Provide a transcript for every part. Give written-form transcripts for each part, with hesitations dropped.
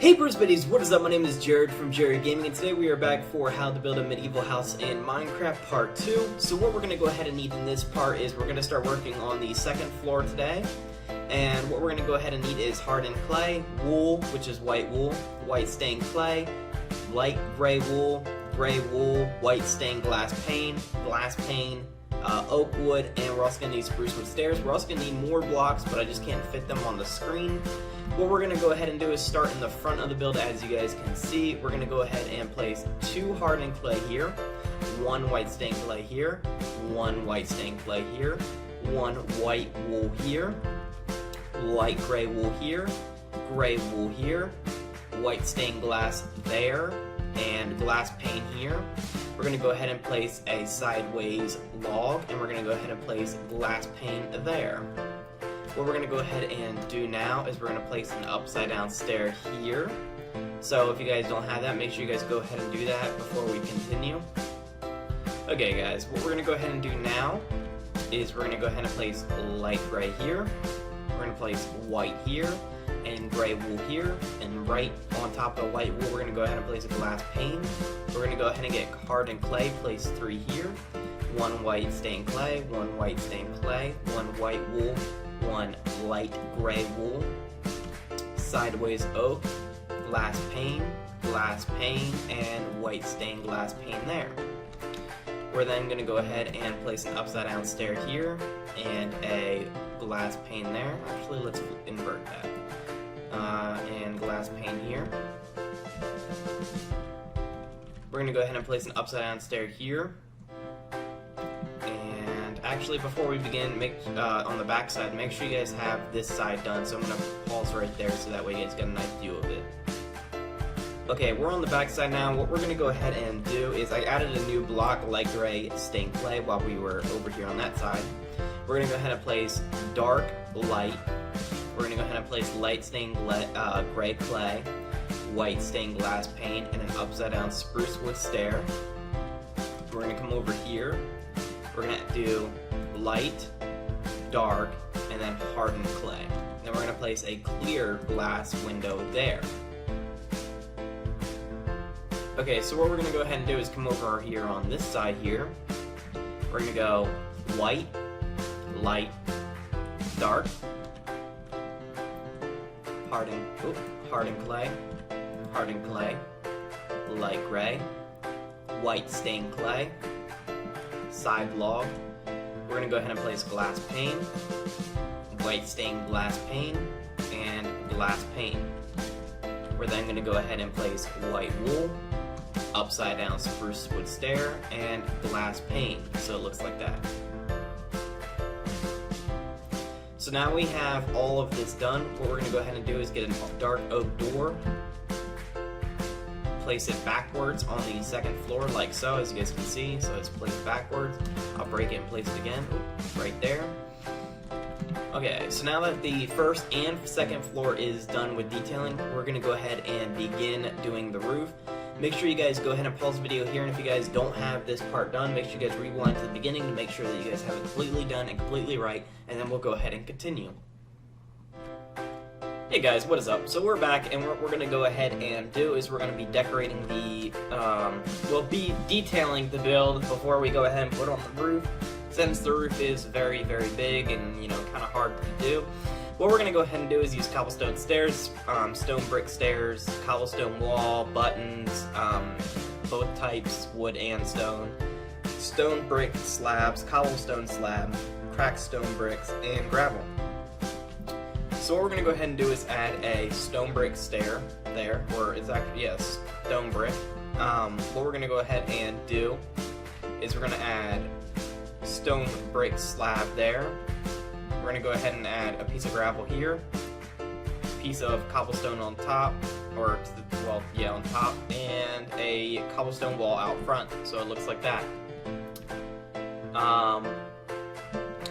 Hey Bruce Buddies, what is up? My name is Jared from Jaridgaming, and today we are back for how to build a medieval house in Minecraft Part 2. So what we're going to go ahead and need in this part is we're going to start working on the second floor today. And what we're going to go ahead and need is hardened clay, wool, which is white wool, white stained clay, light gray wool, white stained glass pane, oak wood, and we're also going to need spruce wood stairs. We're also going to need more blocks, but I just can't fit them on the screen. What we're going to go ahead and do is start in the front of the build. As you guys can see, we're going to go ahead and place 2 hardened clay here, 1 white stained clay here, 1 white stained clay here, 1 white wool here, light gray wool here, gray wool here, white stained glass there, and glass pane here. We're going to go ahead and place a sideways log, and we're going to go ahead and place glass pane there. What we're going to go ahead and do now is we're going to place an upside down stair here. So if you guys don't have that, make sure you guys go ahead and do that before we continue. Okay guys, what we're going to go ahead and do now is we're going to go ahead and place light gray here. We're going to place white here and gray wool here, and right on top of the white wool we're going to go ahead and place a glass pane. We're going to go ahead and get hardened clay, place 3 here, 1 white stained clay, 1 white stained clay, 1 white wool, 1 light gray wool, sideways oak, glass pane, and white stained glass pane there. We're then going to go ahead and place an upside down stair here and a glass pane there. Actually, let's invert that. And glass pane here. We're going to go ahead and place an upside down stair here. And actually, before we begin, on the back side, make sure you guys have this side done. So I'm going to pause right there so that way you guys get a nice view of it. Okay, we're on the back side now. What we're going to go ahead and do is I added a new block, light gray stained clay, while we were over here on that side. We're going to go ahead and place dark light. We're going to go ahead and place light stained gray clay, white stained glass pane, and an upside down spruce wood stair. We're going to come over here. We're going to do light, dark, and then hardened clay. Then we're going to place a clear glass window there. Okay, so what we're going to go ahead and do is come over here on this side here. We're going to go white, light, dark, hardened clay, light gray, white stained clay, side log. We're going to go ahead and place glass pane, white stained glass pane, and glass pane. We're then going to go ahead and place white wool, upside down spruce wood stair, and glass pane, so it looks like that. So now we have all of this done. What we're going to go ahead and do is get a dark oak door, place it backwards on the second floor like so, as you guys can see. So it's placed backwards. I'll break it and place it again, right there. Okay, so now that the first and second floor is done with detailing, we're going to go ahead and begin doing the roof. Make sure you guys go ahead and pause the video here, and if you guys don't have this part done, make sure you guys rewind to the beginning to make sure that you guys have it completely done and completely right, and then we'll go ahead and continue. Hey guys, what is up? So we're back, and what we're going to go ahead and do is we're going to be decorating the, we'll be detailing the build before we go ahead and put on the roof, since the roof is very, very big and, you know, kind of hard to do. What we're going to go ahead and do is use cobblestone stairs, stone brick stairs, cobblestone wall, buttons, both types, wood and stone brick slabs, cobblestone slab, cracked stone bricks, and gravel. So what we're going to go ahead and do is add a stone brick stair there, or it's actually, yes, stone brick. What we're going to go ahead and do is we're going to add stone brick slab there. We're going to go ahead and add a piece of gravel here, a piece of cobblestone on top, or, well, yeah, on top, and a cobblestone wall out front, so it looks like that.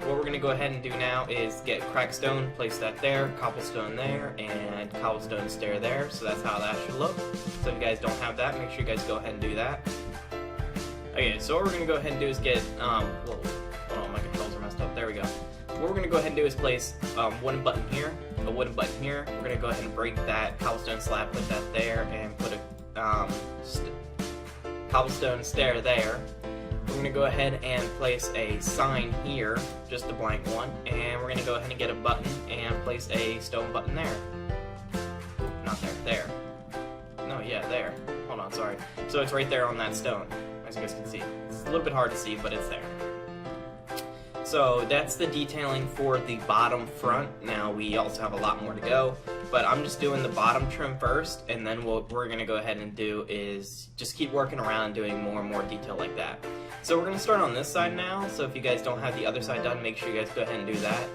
What we're going to go ahead and do now is get cracked stone, place that there, cobblestone there, and cobblestone stair there, so that's how that should look. So if you guys don't have that, make sure you guys go ahead and do that. Okay, so what we're going to go ahead and do is get, whoa, hold on, my controls are messed up, there we go. what we're going to go ahead and do is place one button here, a wooden button here. We're going to go ahead and break that cobblestone slab, put that there, and put a cobblestone stair there. We're going to go ahead and place a sign here, just a blank one, and we're going to go ahead and get a button and place a stone button there. Not there, there. No, yeah, there. Hold on, sorry. So it's right there on that stone, as you guys can see. It's a little bit hard to see, but it's there. So that's the detailing for the bottom front. Now we also have a lot more to go, but I'm just doing the bottom trim first, and then what we're going to go ahead and do is just keep working around doing more and more detail like that. So we're going to start on this side now, so if you guys don't have the other side done, make sure you guys go ahead and do that.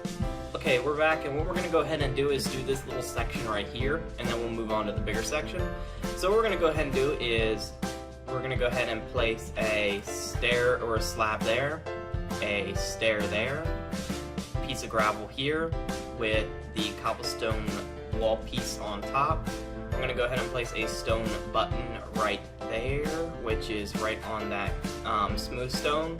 Okay, we're back, and what we're going to go ahead and do is do this little section right here, and then we'll move on to the bigger section. So what we're going to go ahead and do is we're going to go ahead and place a stair or a slab there, a stair there, piece of gravel here with the cobblestone wall piece on top. We're going to go ahead and place a stone button right there, which is right on that smooth stone.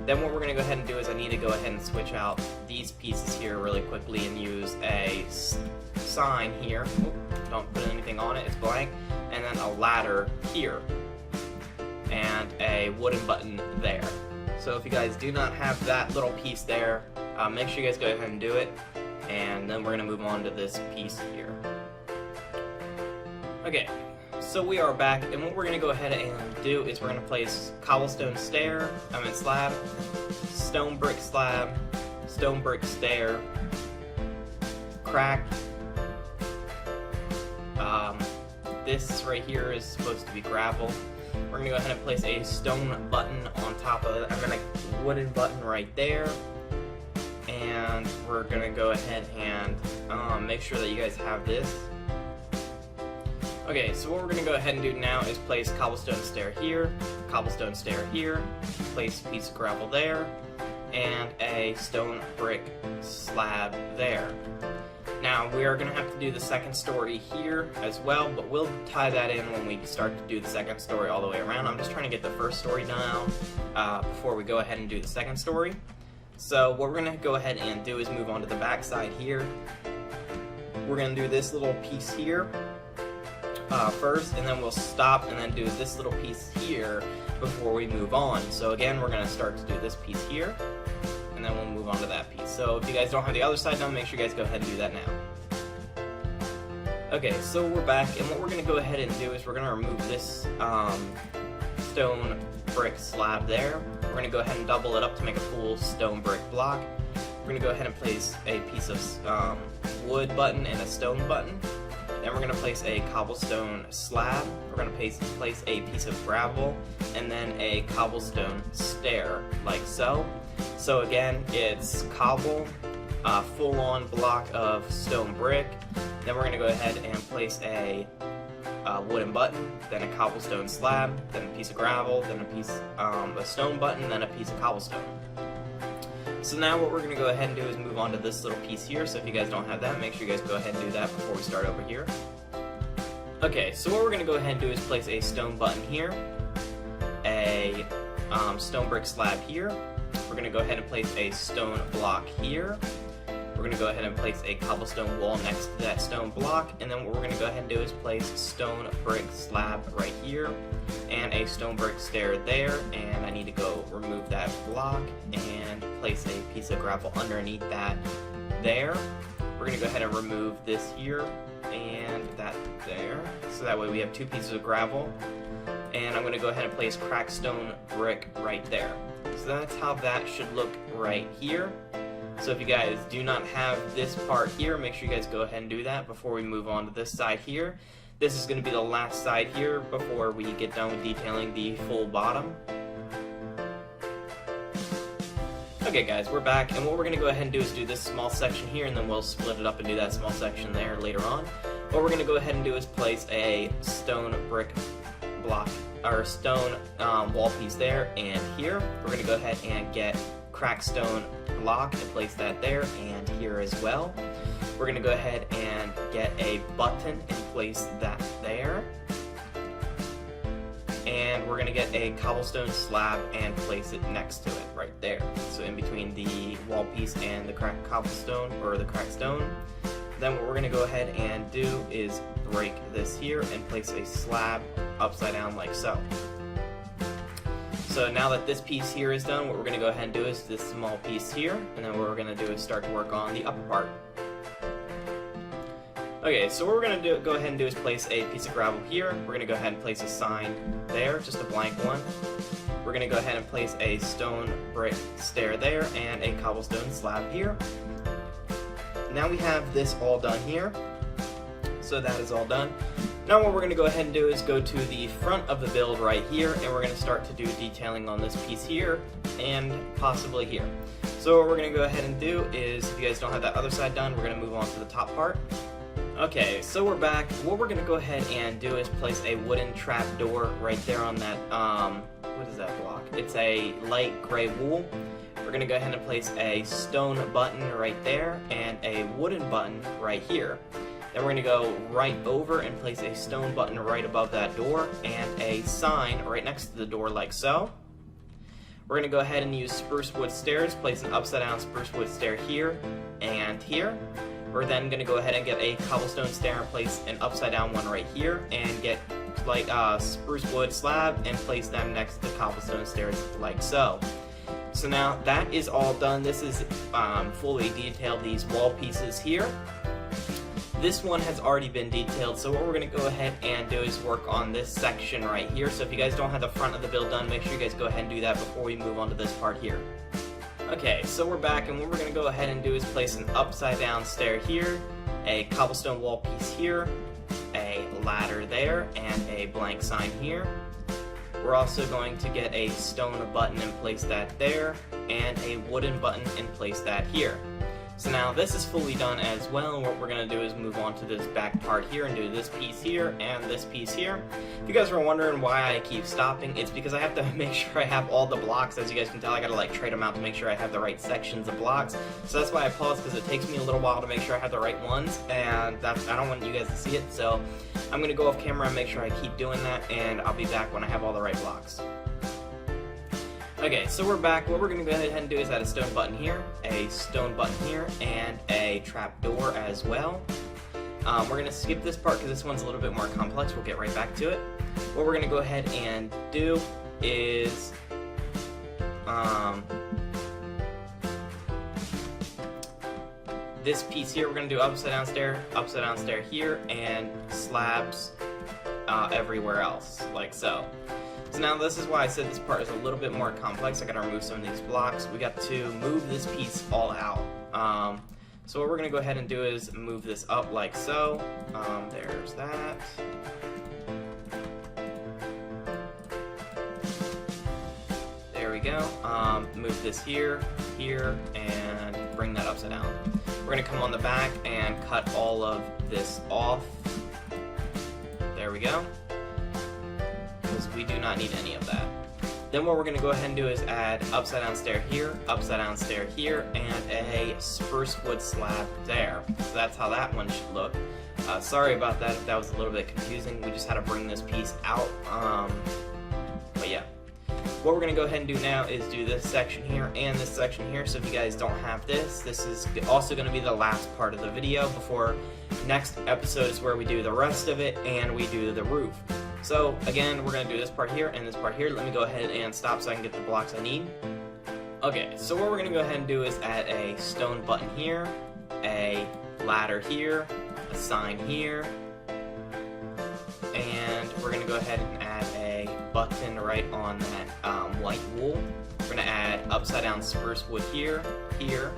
Then what we're going to go ahead and do is I need to go ahead and switch out these pieces here really quickly and use a sign here. Don't put anything on it, it's blank. And then a ladder here. And a wooden button there. So if you guys do not have that little piece there, make sure you guys go ahead and do it. And then we're going to move on to this piece here. Okay, so we are back, and what we're going to go ahead and do is we're going to place cobblestone slab, stone brick slab, stone brick stair, crack. This right here is supposed to be gravel. We're going to go ahead and place a stone button on top of it. I'm going to wooden button right there. And we're going to go ahead and make sure that you guys have this. Okay, so what we're going to go ahead and do now is place cobblestone stair here, place a piece of gravel there, and a stone brick slab there. Now, we are going to have to do the second story here as well, but we'll tie that in when we start to do the second story all the way around. I'm just trying to get the first story done before we go ahead and do the second story. So what we're going to go ahead and do is move on to the back side here. We're going to do this little piece here first, and then we'll stop and then do this little piece here before we move on. So again, we're going to start to do this piece here, and then we'll move on to that piece. So if you guys don't have the other side done, make sure you guys go ahead and do that now. Okay, so we're back, and what we're going to go ahead and do is we're going to remove this stone brick slab there. We're going to go ahead and double it up to make a full stone brick block. We're going to go ahead and place a piece of wood button and a stone button. Then we're going to place a cobblestone slab. We're going to place a piece of gravel, and then a cobblestone stair, like so. So again, it's cobble, full-on block of stone brick. Then we're going to go ahead and place a wooden button, then a cobblestone slab, then a piece of gravel, then a stone button, then a piece of cobblestone. So now what we're going to go ahead and do is move on to this little piece here. So if you guys don't have that, make sure you guys go ahead and do that before we start over here. Okay, so what we're going to go ahead and do is place a stone button here, a stone brick slab here. We're going to go ahead and place a stone block here. We're going to go ahead and place a cobblestone wall next to that stone block, and then what we're going to go ahead and do is place stone brick slab right here, and a stone brick stair there, and I need to go remove that block and place a piece of gravel underneath that there. We're going to go ahead and remove this here and that there, so that way we have two pieces of gravel, and I'm going to go ahead and place cracked stone brick right there. So that's how that should look right here. So if you guys do not have this part here, make sure you guys go ahead and do that before we move on to this side here. This is going to be the last side here before we get done with detailing the full bottom. Okay guys, we're back, and what we're going to go ahead and do is do this small section here, and then we'll split it up and do that small section there later on. What we're going to go ahead and do is place a stone brick block, or stone wall piece there and here. We're going to go ahead and get cracked stone block and place that there and here as well. We're going to go ahead and get a button and place that there. and we're gonna get a cobblestone slab and place it next to it right there. So in between the wall piece and the cracked cobblestone or the cracked stone. Then what we're gonna go ahead and do is break this here and place a slab upside down like so. So now that this piece here is done, what we're gonna go ahead and do is this small piece here, and then what we're gonna do is start to work on the upper part. Okay, so what we're going to go ahead and do is place a piece of gravel here. We're going to go ahead and place a sign there, just a blank one. We're going to go ahead and place a stone brick stair there and a cobblestone slab here. Now we have this all done here. So that is all done. Now what we're going to go ahead and do is go to the front of the build right here, and we're going to start to do detailing on this piece here and possibly here. So what we're going to go ahead and do is, if you guys don't have that other side done, we're going to move on to the top part. Okay, so we're back. What we're going to go ahead and do is place a wooden trap door right there on that, what is that block? It's a light gray wool. We're going to go ahead and place a stone button right there and a wooden button right here. Then we're going to go right over and place a stone button right above that door and a sign right next to the door like so. We're going to go ahead and use spruce wood stairs, place an upside down spruce wood stair here and here. We're then going to go ahead and get a cobblestone stair and place an upside down one right here and get like spruce wood slab and place them next to the cobblestone stairs like so. So now that is all done. This is fully detailed, these wall pieces here. This one has already been detailed, so what we're going to go ahead and do is work on this section right here. So if you guys don't have the front of the build done, make sure you guys go ahead and do that before we move on to this part here. Okay, so we're back, and what we're going to go ahead and do is place an upside down stair here, a cobblestone wall piece here, a ladder there, and a blank sign here. We're also going to get a stone button and place that there, and a wooden button and place that here. So now this is fully done as well, and what we're going to do is move on to this back part here and do this piece here and this piece here. If you guys were wondering why I keep stopping, it's because I have to make sure I have all the blocks. As you guys can tell, I got to like trade them out to make sure I have the right sections of blocks. So that's why I pause, because it takes me a little while to make sure I have the right ones, and I don't want you guys to see it. So I'm going to go off camera and make sure I keep doing that, and I'll be back when I have all the right blocks. Okay, so we're back. What we're going to go ahead and do is add a stone button here, a stone button here, and a trap door as well. We're going to skip this part because this one's a little bit more complex. We'll get right back to it. What we're going to go ahead and do is this piece here, we're going to do upside down stair here, and slabs everywhere else, like so. So now this is why I said this part is a little bit more complex. I gotta remove some of these blocks. We got to move this piece all out. So what we're gonna go ahead and do is move this up like so. There's that. There we go. Move this here, here, and bring that upside down. We're gonna come on the back and cut all of this off. There we go. Because we do not need any of that. Then what we're going to go ahead and do is add upside down stair here, and a spruce wood slab there. So that's how that one should look. Sorry about that if that was a little bit confusing. We just had to bring this piece out. But yeah. What we're going to go ahead and do now is do this section here and this section here. So if you guys don't have this, this is also going to be the last part of the video before next episode is where we do the rest of it and we do the roof. So again, we're going to do this part here and this part here. Let me go ahead and stop so I can get the blocks I need. Okay, so what we're going to go ahead and do is add a stone button here, a ladder here, a sign here, and we're going to go ahead and add a button right on that white wool. We're going to add upside down spruce wood here, here,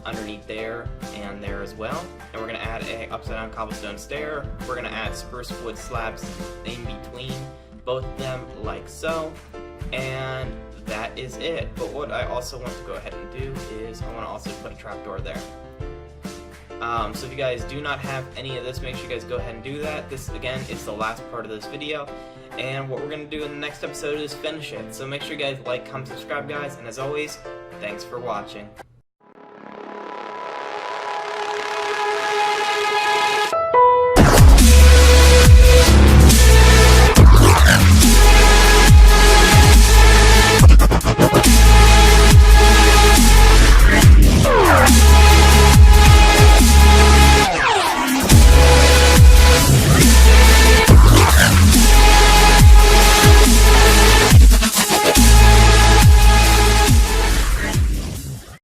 underneath there, and there as well. And we're going to add a upside down cobblestone stair. We're going to add spruce wood slabs in between both of them like so. And that is it. But what I also want to go ahead and do is I want to also put a trapdoor there. So if you guys do not have any of this, make sure you guys go ahead and do that. This, again, is the last part of this video. And what we're going to do in the next episode is finish it. So make sure you guys like, comment, subscribe, guys. And as always, thanks for watching.